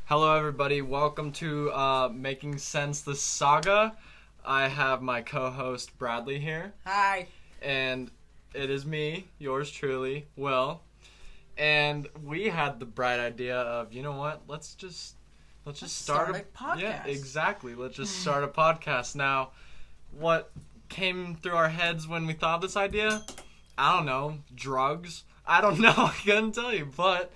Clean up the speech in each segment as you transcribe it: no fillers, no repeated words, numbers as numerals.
Hello everybody, welcome to Making Sense the Saga. I have my co-host Bradley here. Hi. And it is me, yours truly, Will. And we had the bright idea of, you know what, let's just start a podcast. Yeah, exactly. Let's just start a podcast. Now, what came through our heads when we thought of this idea? I don't know, drugs. I don't know, I couldn't tell you, but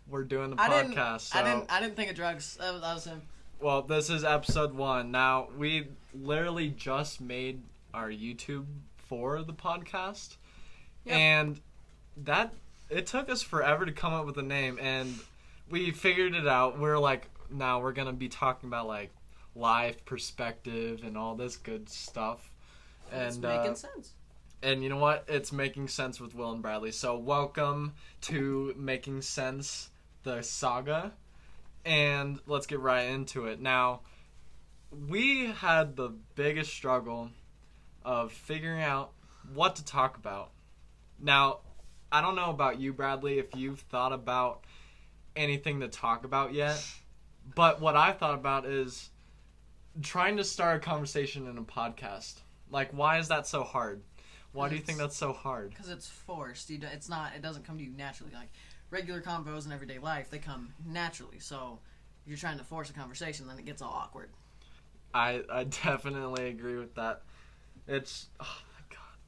we're doing the podcast. I didn't think of drugs. That was him. Well, this is episode 1. Now, we literally just made our YouTube for the podcast. Yep. And it took us forever to come up with a name, and we figured it out. We're like, now we're going to be talking about, like, life perspective and all this good stuff. It's making sense. And you know what? It's making sense with Will and Bradley. So welcome to Making Sense the Saga. And let's get right into it. Now, we had the biggest struggle of figuring out what to talk about. Now, I don't know about you, Bradley, if you've thought about anything to talk about yet. But what I thought about is trying to start a conversation in a podcast. Like, why is that so hard? Why do you think that's so hard? Because it's forced. It doesn't come to you naturally. Like, regular convos in everyday life, they come naturally. So, if you're trying to force a conversation, then it gets all awkward. I definitely agree with that. It's, oh my god.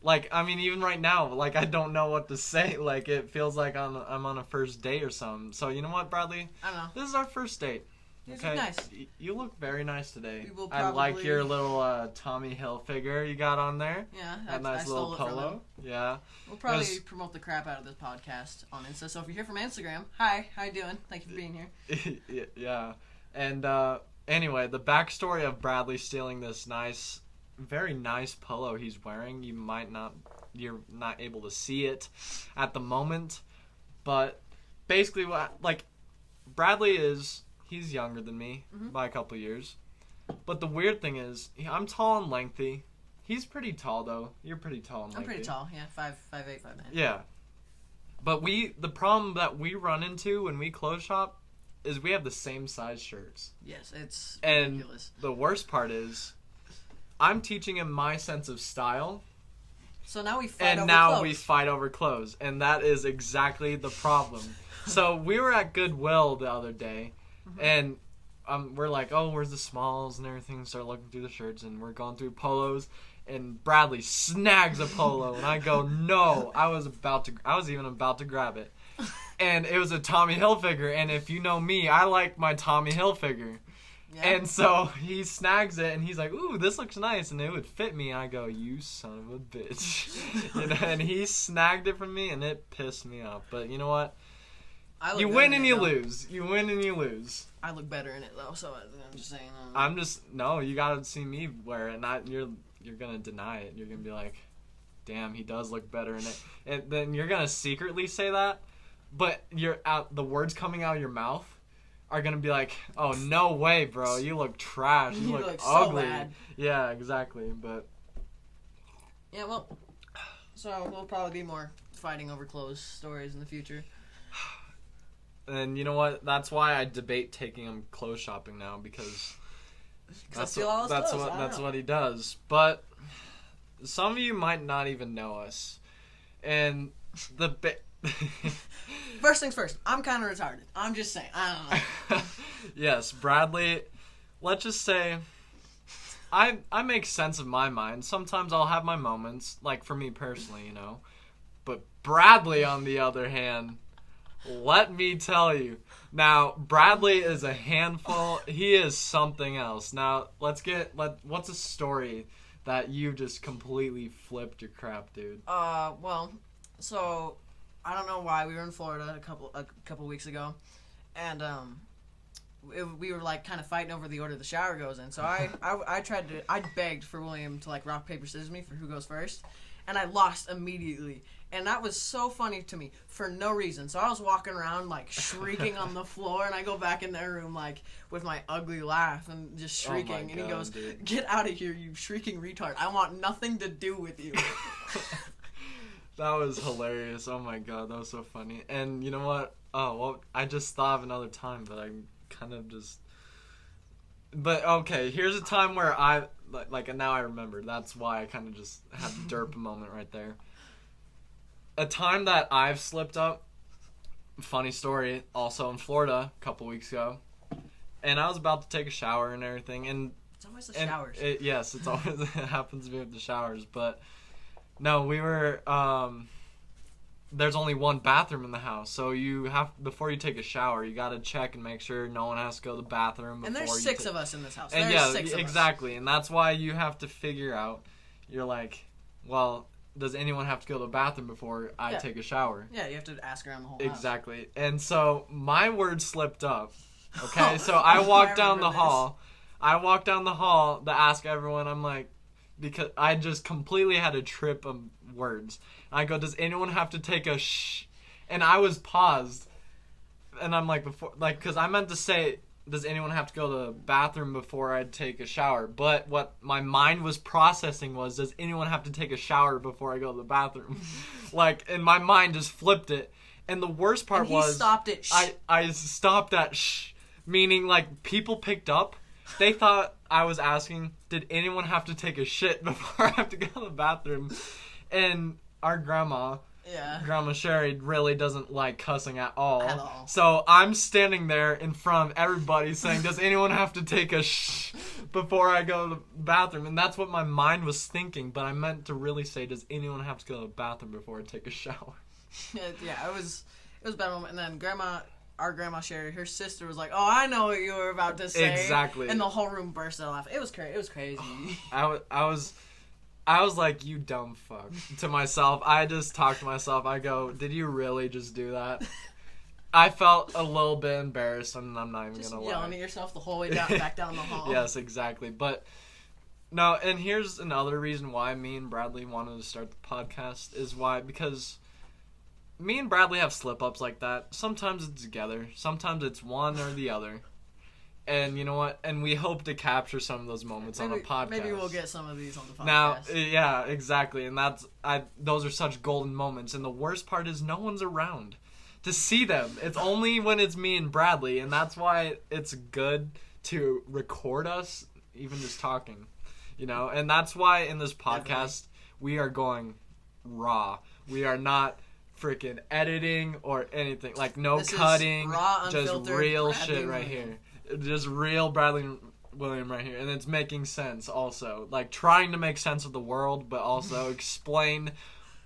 Like, I mean, even right now, like, I don't know what to say. Like, it feels like I'm on a first date or something. So, you know what, Bradley? I don't know. This is our first date. Okay. Nice. You look very nice today. We will I like your little Tommy Hilfiger you got on there. Yeah, that nice little polo. Yeah. We'll probably promote the crap out of this podcast on Insta. So if you're here from Instagram, hi, how you doing? Thank you for being here. Yeah. And anyway, the backstory of Bradley stealing this very nice polo he's wearing. You're not able to see it at the moment, but basically, Bradley is. He's younger than me by a couple years. But the weird thing is, I'm tall and lengthy. He's pretty tall, though. You're pretty tall and lengthy. I'm pretty tall, yeah. 5'8", 5'9". Yeah. But the problem that we run into when we clothes shop is we have the same size shirts. Yes, it's And ridiculous. the worst part is, I'm teaching him my sense of style. So now we fight over clothes. And that is exactly the problem. So we were at Goodwill the other day. And we're like, oh, where's the smalls and everything? Start looking through the shirts, and we're going through polos. And Bradley snags a polo, and I go, no. I was even about to grab it. And it was a Tommy Hilfiger, and if you know me, I like my Tommy Hilfiger. Yeah. And so he snags it, and he's like, ooh, this looks nice, and it would fit me. I go, you son of a bitch. And he snagged it from me, and it pissed me off. But you know what? You win and you lose. You win and you lose. I look better in it, though, so I'm just saying. No, you gotta see me wear it. You're gonna deny it. You're gonna be like, damn, he does look better in it. And then you're gonna secretly say that, but the words coming out of your mouth are gonna be like, oh, no way, bro. You look trash. You look ugly. So bad. Yeah, exactly, but. Yeah, well, so we'll probably be more fighting over clothes stories in the future. And you know what? That's why I debate taking him clothes shopping now, because that's what he does. But some of you might not even know us. And first things first, I'm kind of retarded. I'm just saying. I don't know. Yes, Bradley, let's just say I make sense of my mind. Sometimes I'll have my moments, like for me personally, you know. But Bradley, on the other hand, let me tell you. Now, Bradley is a handful. He is something else. Now, what's a story that you just completely flipped your crap, dude? Well, so I don't know why we were in Florida a couple weeks ago, and we were like kind of fighting over the order the shower goes in. So I begged for William to like rock paper scissors me for who goes first, and I lost immediately. And that was so funny to me for no reason. So I was walking around like shrieking on the floor, and I go back in their room like with my ugly laugh and just shrieking. Oh, and he goes, dude, "Get out of here, you shrieking retard! I want nothing to do with you." That was hilarious. Oh my god, that was so funny. And you know what? Oh, well, I just thought of another time, but I kind of just... But, okay, here's a time where and now I remember. That's why I kind of just had the derp moment right there. A time that I've slipped up, funny story, also in Florida a couple weeks ago. And I was about to take a shower and everything, and... It's always the showers. Yes, it's always... It happens to be with the showers, but... No, we were, there's only one bathroom in the house, so before you take a shower, you gotta check and make sure no one has to go to the bathroom before. And there's 6 of us in this house. And there's 6 of exactly, us. And that's why you have to figure out, you're like, well, does anyone have to go to the bathroom before I take a shower? Yeah, you have to ask around the whole house. Exactly. And so, my word slipped up, okay? So, I walked down the hall. I walked down the hall to ask everyone, I'm like, because I just completely had a trip of words. I go, does anyone have to take a shh? And I was paused. And I'm like, because I meant to say, does anyone have to go to the bathroom before I take a shower? But what my mind was processing was, does anyone have to take a shower before I go to the bathroom? And my mind just flipped it. And the worst part was... stopped it. Shh. I stopped at shh. Meaning, people picked up. They thought I was asking, did anyone have to take a shit before I have to go to the bathroom? And our Grandma Sherry, really doesn't like cussing at all. So I'm standing there in front of everybody saying, does anyone have to take a shh before I go to the bathroom? And that's what my mind was thinking, but I meant to really say, does anyone have to go to the bathroom before I take a shower? Yeah, it was a bad moment. And then our Grandma Sherry, her sister was like, oh, I know what you were about to say. Exactly. And the whole room burst out laughing. It was crazy. I was like, you dumb fuck, to myself. I just talked to myself. I go, did you really just do that? I felt a little bit embarrassed, and I'm not even going to lie. Just yelling at yourself the whole way back down the hall. Yes, exactly. But, no, and here's another reason why me and Bradley wanted to start the podcast, because... Me and Bradley have slip-ups like that. Sometimes it's together. Sometimes it's one or the other. And you know what? And we hope to capture some of those moments on a podcast. Maybe we'll get some of these on the podcast. Now, yeah, exactly. And those are such golden moments. And the worst part is no one's around to see them. It's only when it's me and Bradley. And that's why it's good to record us, even just talking. And that's why in this podcast, we are going raw. We are not... freaking editing or anything, no this cutting, raw, just real Bradley shit right here, just real Bradley William right here, and it's making sense also, trying to make sense of the world, but also explain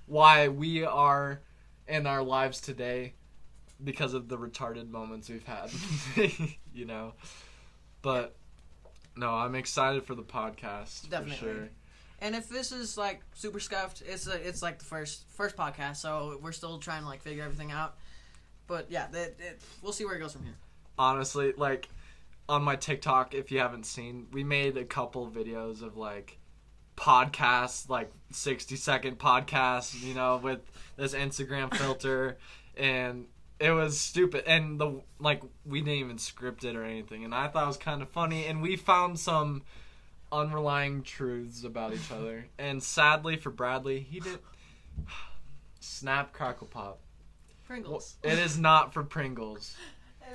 why we are in our lives today because of the retarded moments we've had, but no, I'm excited for the podcast. Definitely. For sure. And if this is super scuffed, it's the first podcast, so we're still trying to figure everything out. But yeah, we'll see where it goes from here. Honestly, on my TikTok, if you haven't seen, we made a couple videos of podcasts, 60-second podcasts, with this Instagram filter, and it was stupid. And we didn't even script it or anything, and I thought it was kind of funny, and we found some underlying truths about each other. And sadly for Bradley, he did Snap Crackle Pop. Pringles. It is not for Pringles.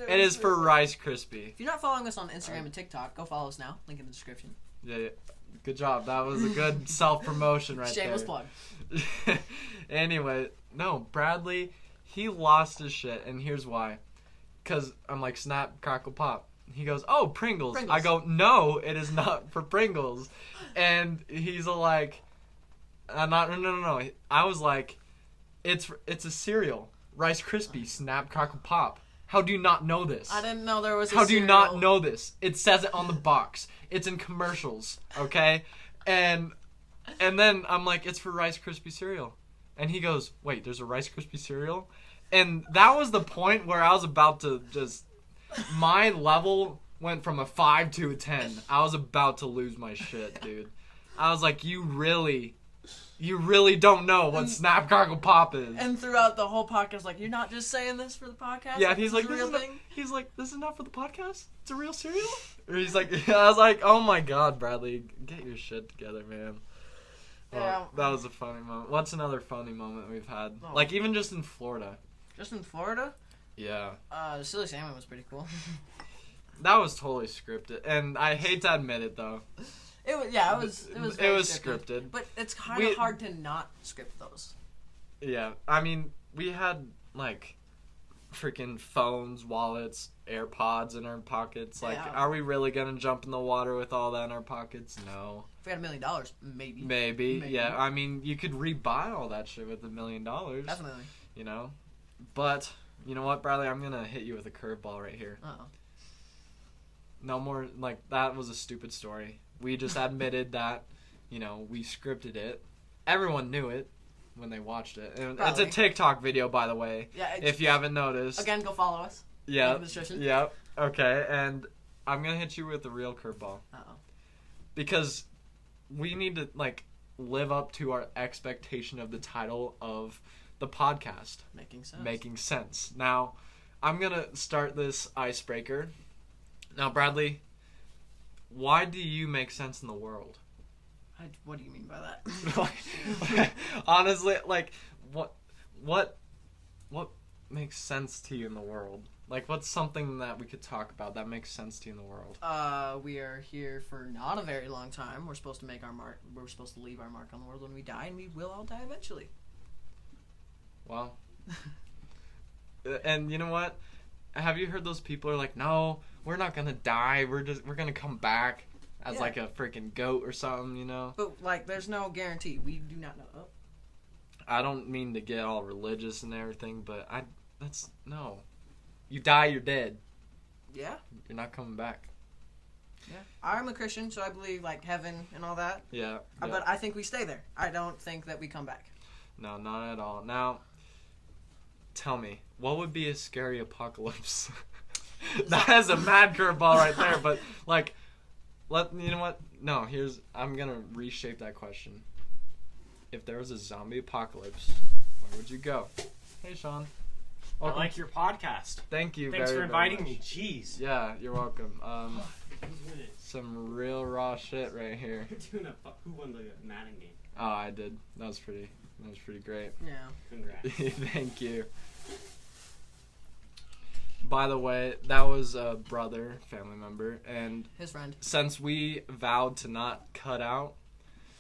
It is for Rice Krispie. If you're not following us on Instagram and TikTok, go follow us now. Link in the description. Yeah. Good job. That was a good self-promotion right Shameless there. Shameless plug. Anyway, no, Bradley, he lost his shit, and here's why. Because I'm like, Snap Crackle Pop. He goes, oh, Pringles. I go, no, it is not for Pringles. And he's like, no. I was like, it's a cereal. Rice Krispie, Snap, Crackle, Pop. How do you not know this? I didn't know there was a How cereal. do you not know this? It says it on the box. It's in commercials, okay? And then I'm like, it's for Rice Krispie cereal. And he goes, wait, there's a Rice Krispie cereal? And that was the point where I was about to just... My level went from a 5 to a 10. I was about to lose my shit, dude. I was like, you really don't know what Snap Crackle Pop is. And throughout the whole podcast, you're not just saying this for the podcast? Yeah, he's like, this is not for the podcast? It's a real cereal? Or he's like, I was like, oh my god, Bradley, get your shit together, man. Well, that was a funny moment. What's another funny moment we've had? Oh. Like, even just in Florida. Just in Florida? Yeah. Silly Salmon was pretty cool. That was totally scripted. And I hate to admit it, though. It was very scripted. But it's kind of hard to not script those. Yeah. I mean, we had, like, freaking phones, wallets, AirPods in our pockets. Like, are we really going to jump in the water with all that in our pockets? No. If we had $1 million, maybe. Maybe. Yeah. I mean, you could rebuy all that shit with $1 million. Definitely. You know? But, you know what, Bradley? I'm going to hit you with a curveball right here. Uh-oh. No more, like, that was a stupid story. We just admitted that, you know, we scripted it. Everyone knew it when they watched it. And it's a TikTok video, by the way, if you haven't noticed. Again, go follow us. Yeah. Yep. Okay, and I'm going to hit you with the real curveball. Uh-oh. Because we need to, like, live up to our expectation of the title of the podcast. Making sense. Now, I'm going to start this icebreaker. Now, Bradley, why do you make sense in the world? What do you mean by that? Honestly, like, what makes sense to you in the world? Like, what's something that we could talk about that makes sense to you in the world? We are here for not a very long time. We're supposed to make our mark. We're supposed to leave our mark on the world when we die, and we will all die eventually. Well, and you know what? Have you heard those people are like, no, we're not gonna die. We're gonna come back as like a freaking goat or something, you know? But like, there's no guarantee. We do not know. Oh. I don't mean to get all religious and everything, but no. You die, you're dead. Yeah. You're not coming back. Yeah. I'm a Christian, so I believe like heaven and all that. Yeah. But I think we stay there. I don't think that we come back. No, not at all. Now, tell me, what would be a scary apocalypse? That is a mad curveball right there, but like, you know what? No, I'm gonna reshape that question. If there was a zombie apocalypse, where would you go? Hey, Sean. Welcome. I like your podcast. Thank you. Thanks for inviting me. Jeez. Yeah, you're welcome. Some real raw shit right here. We're doing who won the Madden game? Oh, I did. That was pretty great. Yeah. Congrats. Thank you. By the way, that was a brother, family member, and his friend. Since we vowed to not cut out,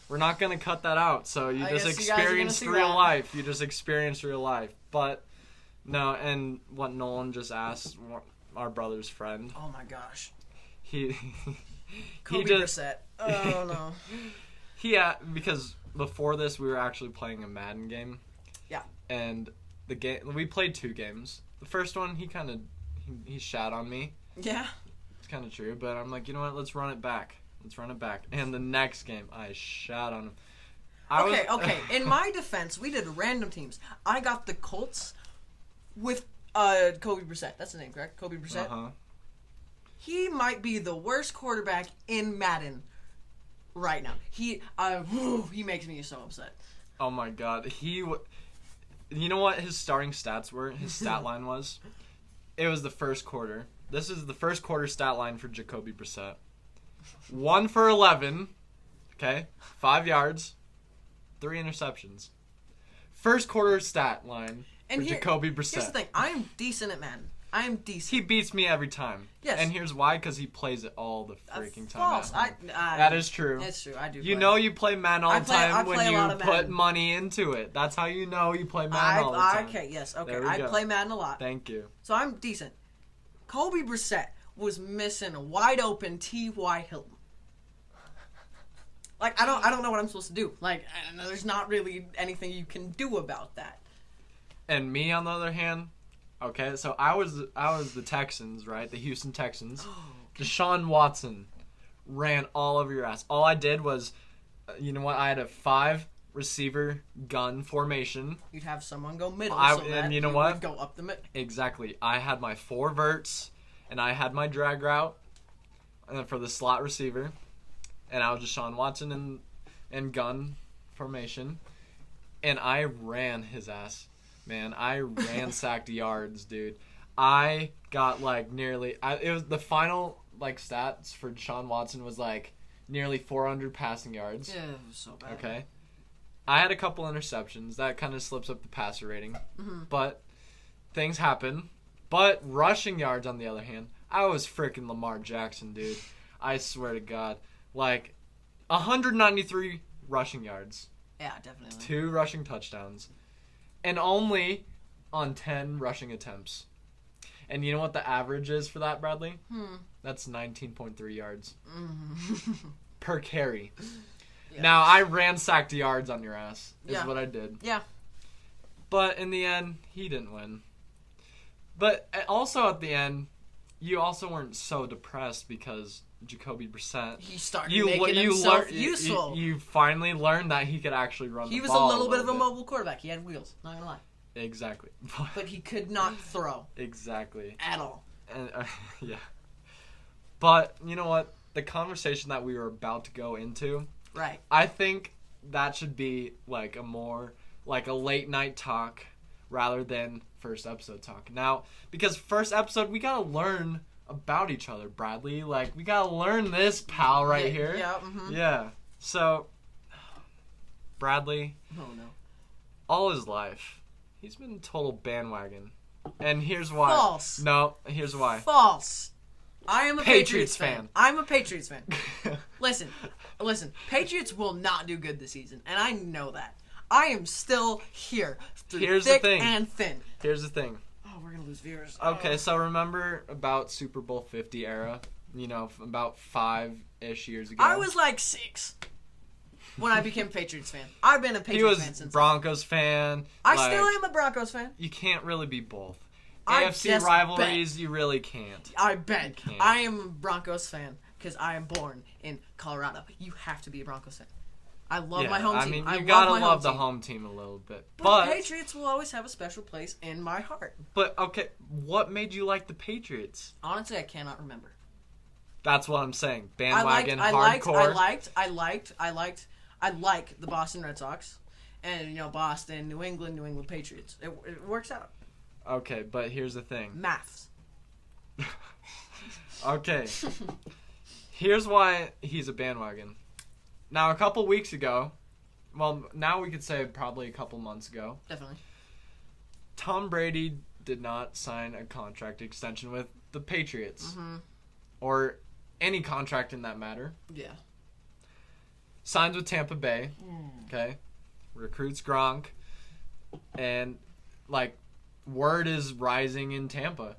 we're not going to cut that out. So you just experienced real life. You just experienced real life. But no, and what Nolan just asked, our brother's friend. Oh my gosh. Kobe Brissett. Oh no. Because before this we were actually playing a Madden game. Yeah. And the game we played 2 games. The first one he shat on me. Yeah. It's kind of true, but I'm like, you know what? Let's run it back. And the next game, I shat on him. Okay. In my defense, we did random teams. I got the Colts with Kobe Brissett. That's the name, correct? Kobe Brissett. Uh-huh. He might be the worst quarterback in Madden right now. He makes me so upset. Oh my god. You know what his starting stats were? His stat line was? It was the first quarter. This is the first quarter stat line for Jacoby Brissett. 1 for 11. Okay. 5 yards. 3 interceptions. First quarter stat line for Jacoby Brissett. Here's the thing. I'm decent at Madden. I'm decent. He beats me every time. Yes. And here's why, because he plays it all the freaking time. False. That is true. It's true. I do. You know you play Madden all the time when you put money into it. That's how you know you play Madden all the time. Okay, yes. Okay. I play Madden a lot. Thank you. So I'm decent. Kobe Brissett was missing a wide open T.Y. Hilton. Like, I don't know what I'm supposed to do. Like, there's not really anything you can do about that. And me, on the other hand, okay, so I was the Texans, right? The Houston Texans. Deshaun Watson ran all over your ass. All I did was, you know what? I had a 5 receiver gun formation. You'd have someone go middle, and you know what? Would go up the middle. Exactly. I had my 4 verts, and I had my drag route, and then for the slot receiver, and I was Deshaun Watson in gun formation, and I ran his ass. Man, I ransacked yards, dude. I got like it was the final like stats for Deshaun Watson was like nearly 400 passing yards. Yeah, it was so bad. Okay. I had a couple interceptions. That kind of slips up the passer rating. Mm-hmm. But things happen. But rushing yards, on the other hand, I was freaking Lamar Jackson, dude. I swear to God. Like, 193 rushing yards. Yeah, definitely. 2 rushing touchdowns. And only on 10 rushing attempts. And you know what the average is for that, Bradley? That's 19.3 yards. Per carry. Yeah. Now, I ransacked yards on your ass, is Yeah. what I did. Yeah. But in the end, he didn't win. But also at the end, you also weren't so depressed because Jacoby Brissett. He started making himself useful. You finally learned that he could actually run the He was ball a little bit of a mobile quarterback. He had wheels, not gonna lie. Exactly. But he could not throw. Exactly. At all. And yeah. But you know what? The conversation that we were about to go into, Right. I think that should be like a late night talk rather than first episode talk. Now, because first episode we gotta learn about each other, Bradley. Like, we gotta learn this pal right here. Yeah. Mm-hmm. Yeah. So, Bradley, Oh no. all his life, he's been total bandwagon. And here's why. False. No, here's why. False. I am a Patriots Patriots fan. fan. I'm a Patriots fan. Listen. Patriots will not do good this season, and I know that. I am still here through Here's the thick thing. and thin. Here's the thing. Oh, we're gonna lose viewers. Okay, so remember about Super Bowl 50 era? You know, about 5-ish years ago. I was like 6 when I became a Patriots fan. I've been a He Patriots was fan since. Broncos fan. I like, still am a Broncos fan. You can't really be both. I AFC just rivalries, you really can't. I bet. can't. I am a Broncos fan because I am born in Colorado. You have to be a Broncos fan. I love my home team. I mean, you love gotta my love the team. home team a little bit. But Patriots will always have a special place in my heart. But okay, what made you like the Patriots? Honestly, I cannot remember. That's what I'm saying. I Bandwagon, like hardcore. the Boston Red Sox, and Boston, New England Patriots. It works out. Okay, but here's the thing. Maths. Okay. Here's why he's a bandwagon. Now, a couple weeks ago, well, now we could say probably a couple months ago, Definitely. Tom Brady did not sign a contract extension with the Patriots. Mm-hmm. Or any contract in that matter. Yeah. Signs with Tampa Bay. Okay. Recruits Gronk. And, like, word is rising in Tampa.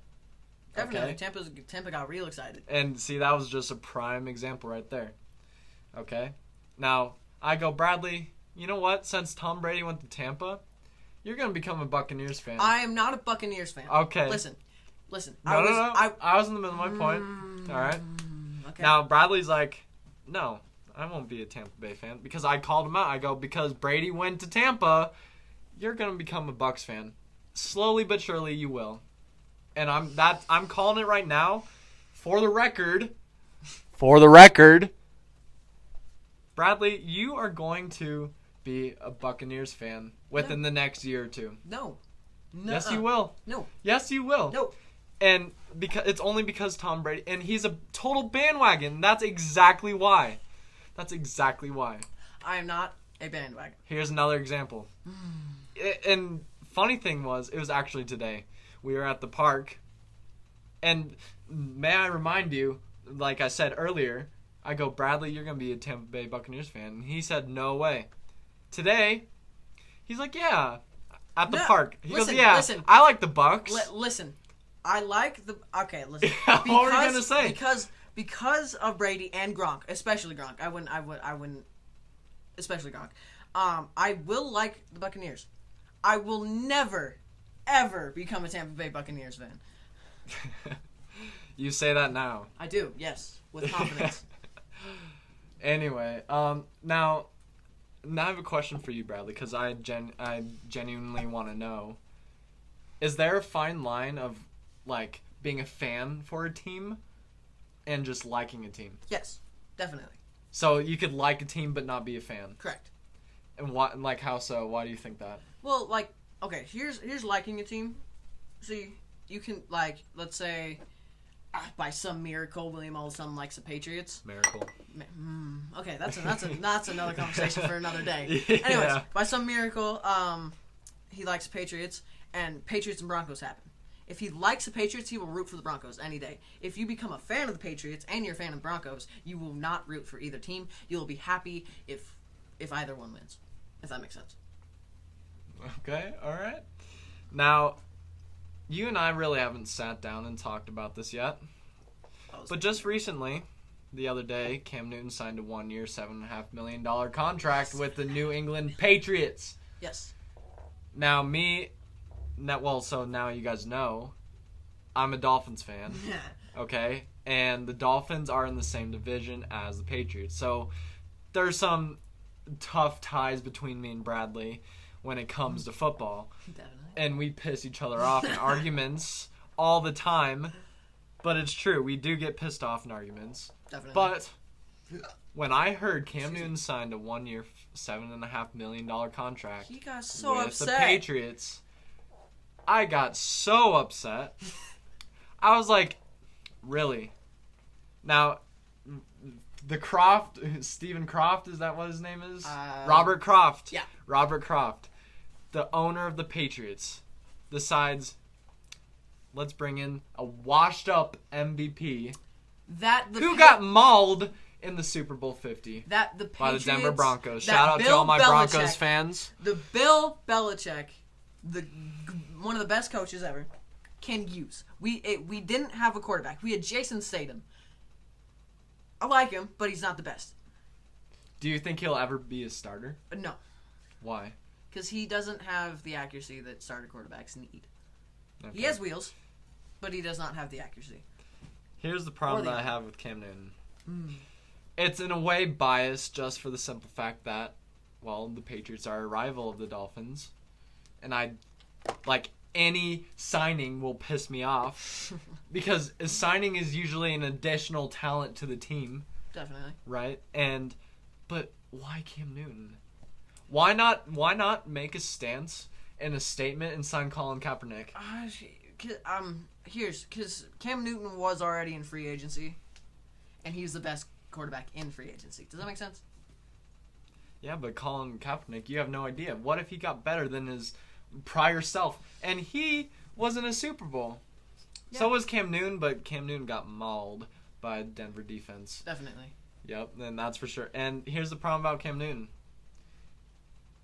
Definitely. Okay? Tampa got real excited. And see, that was just a prime example right there. Okay? Now, I go, Bradley, you know what? Since Tom Brady went to Tampa, you're going to become a Buccaneers fan. I am not a Buccaneers fan. Okay. Listen. No. I was in the middle of my point. All right? Okay. Now, Bradley's like, no, I won't be a Tampa Bay fan because I called him out. I go, because Brady went to Tampa, you're going to become a Bucs fan. Slowly but surely you will. And I'm calling it right now. For the record, Bradley, you are going to be a Buccaneers fan within the next year or two. No. Yes, you will. No. Yes, you will. No. And it's only because Tom Brady, and he's a total bandwagon. That's exactly why. I am not a bandwagon. Here's another example. And funny thing was, it was actually today. We were at the park, and may I remind you, like I said earlier, I go, Bradley, you're going to be a Tampa Bay Buccaneers fan. And he said, no way. Today, he's like, yeah, at the park. He goes, yeah, I like the Bucs. Listen, I like the... Okay, listen. What were you going to say? Because of Brady and Gronk, especially Gronk. I wouldn't... Especially Gronk. I will like the Buccaneers. I will never, ever become a Tampa Bay Buccaneers fan. You say that now. I do, yes. With confidence. Anyway, now I have a question for you, Bradley, because I genuinely want to know. Is there a fine line of, like, being a fan for a team and just liking a team? Yes, definitely. So you could like a team but not be a fan? Correct. And what, like, how so? Why do you think that? Well, like, okay, here's liking a team. See, you can, like, let's say, by some miracle, William all of a sudden likes the Patriots. Miracle. Okay, that's another conversation for another day. Yeah. Anyways, by some miracle, he likes the Patriots, and Patriots and Broncos happen. If he likes the Patriots, he will root for the Broncos any day. If you become a fan of the Patriots and you're a fan of the Broncos, you will not root for either team. You'll be happy if either one wins. If that makes sense. Okay, all right. Now, you and I really haven't sat down and talked about this yet. But just recently, the other day, Cam Newton signed a 1-year, $7.5 million contract with the New England Patriots. Yes. Now, so now you guys know, I'm a Dolphins fan, okay? And the Dolphins are in the same division as the Patriots. So there's some tough ties between me and Bradley when it comes to football. Definitely. And we piss each other off in arguments all the time. But it's true. We do get pissed off in arguments. Definitely. But when I heard Cam Newton signed a 1-year, $7.5 million contract he got so with upset. the Patriots, I got so upset. I was like, really? Now, Stephen Croft, is that what his name is? Robert Croft. Yeah. Robert Croft, the owner of the Patriots, decides, let's bring in a washed-up MVP who got mauled in the Super Bowl 50 by the Denver Broncos. Shout out to all my Broncos fans. The Bill Belichick, one of the best coaches ever, can use. We didn't have a quarterback. We had Jason Statham. I like him, but he's not the best. Do you think he'll ever be a starter? No. Why? Because he doesn't have the accuracy that starter quarterbacks need. Okay. He has wheels, but he does not have the accuracy. Here's the problem that I have with Cam Newton. It's in a way biased just for the simple fact that, well, the Patriots are a rival of the Dolphins. And any signing will piss me off. Because a signing is usually an additional talent to the team. Definitely. Right? But why Cam Newton? Why not make a stance and a statement and sign Colin Kaepernick? Because Cam Newton was already in free agency, and he's the best quarterback in free agency. Does that make sense? Yeah, but Colin Kaepernick, you have no idea. What if he got better than his prior self? And he was in a Super Bowl. Yeah. So was Cam Newton, but Cam Newton got mauled by Denver defense. Definitely. Yep, and that's for sure. And here's the problem about Cam Newton.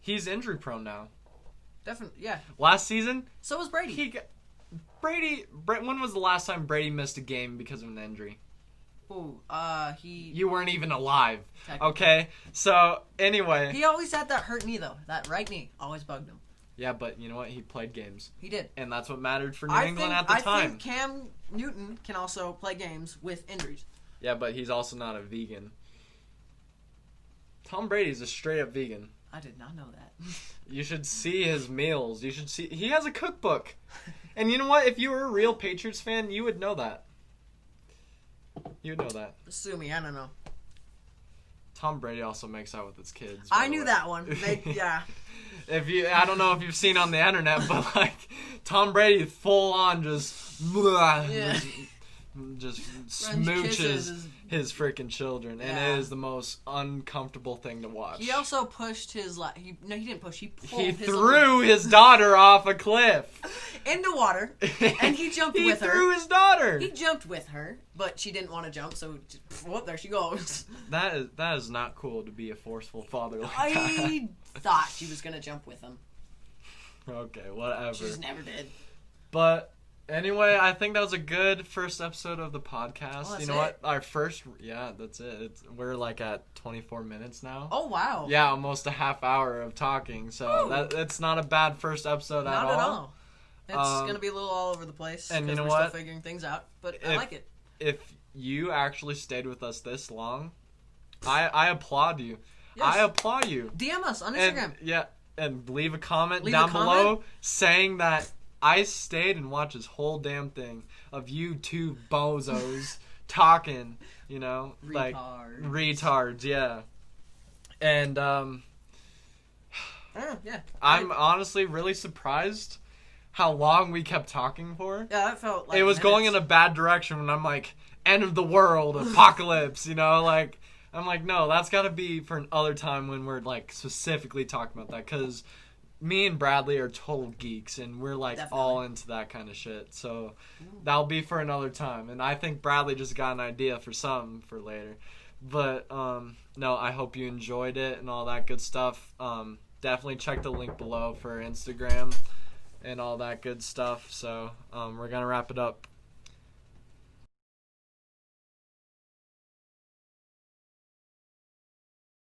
He's injury prone now. Definitely, yeah. Last season, so was Brady. When was the last time Brady missed a game because of an injury? Ooh, You weren't even alive. Okay, so anyway. He always had that hurt knee though. That right knee always bugged him. Yeah, but you know what? He played games. He did. And that's what mattered for New England at the time. I think Cam Newton can also play games with injuries. Yeah, but he's also not a vegan. Tom Brady's a straight up vegan. I did not know that. You should see his meals. He has a cookbook. And you know what? If you were a real Patriots fan, you would know that. You would know that. Sue me, I don't know. Tom Brady also makes out with his kids. I knew that one. Yeah. I don't know if you've seen on the internet, but Tom Brady full on just smooches his freaking children, and it is the most uncomfortable thing to watch. He also pushed his he didn't push. He pulled. He threw his daughter off a cliff into water, and he jumped with her. He threw his daughter. He jumped with her, but she didn't want to jump, so whoop, there she goes. That is not cool to be a forceful father like that. I thought she was gonna jump with him. Okay, whatever. She just never did. But anyway, I think that was a good first episode of the podcast. Well, you know what? Our first, that's it. We're at 24 minutes now. Oh, wow. Yeah, almost a half hour of talking. So that's not a bad first episode at all. Not at all. It's going to be a little all over the place. And you know we're what? Still figuring things out, but I like it. If you actually stayed with us this long, I applaud you. Yes. I applaud you. DM us on Instagram. And leave a comment down below saying that I stayed and watched this whole damn thing of you two bozos talking, retards, yeah. And yeah. I'm honestly really surprised how long we kept talking for. Yeah, that felt like It was going in a bad direction when I'm like, end of the world, apocalypse, you know, like, I'm like, no, that's got to be for another time when we're, like, specifically talking about that, because me and Bradley are total geeks, and we're, like, all into that kind of shit, so that'll be for another time, and I think Bradley just got an idea for something for later, but, no, I hope you enjoyed it and all that good stuff. Definitely check the link below for Instagram and all that good stuff, so, we're gonna wrap it up.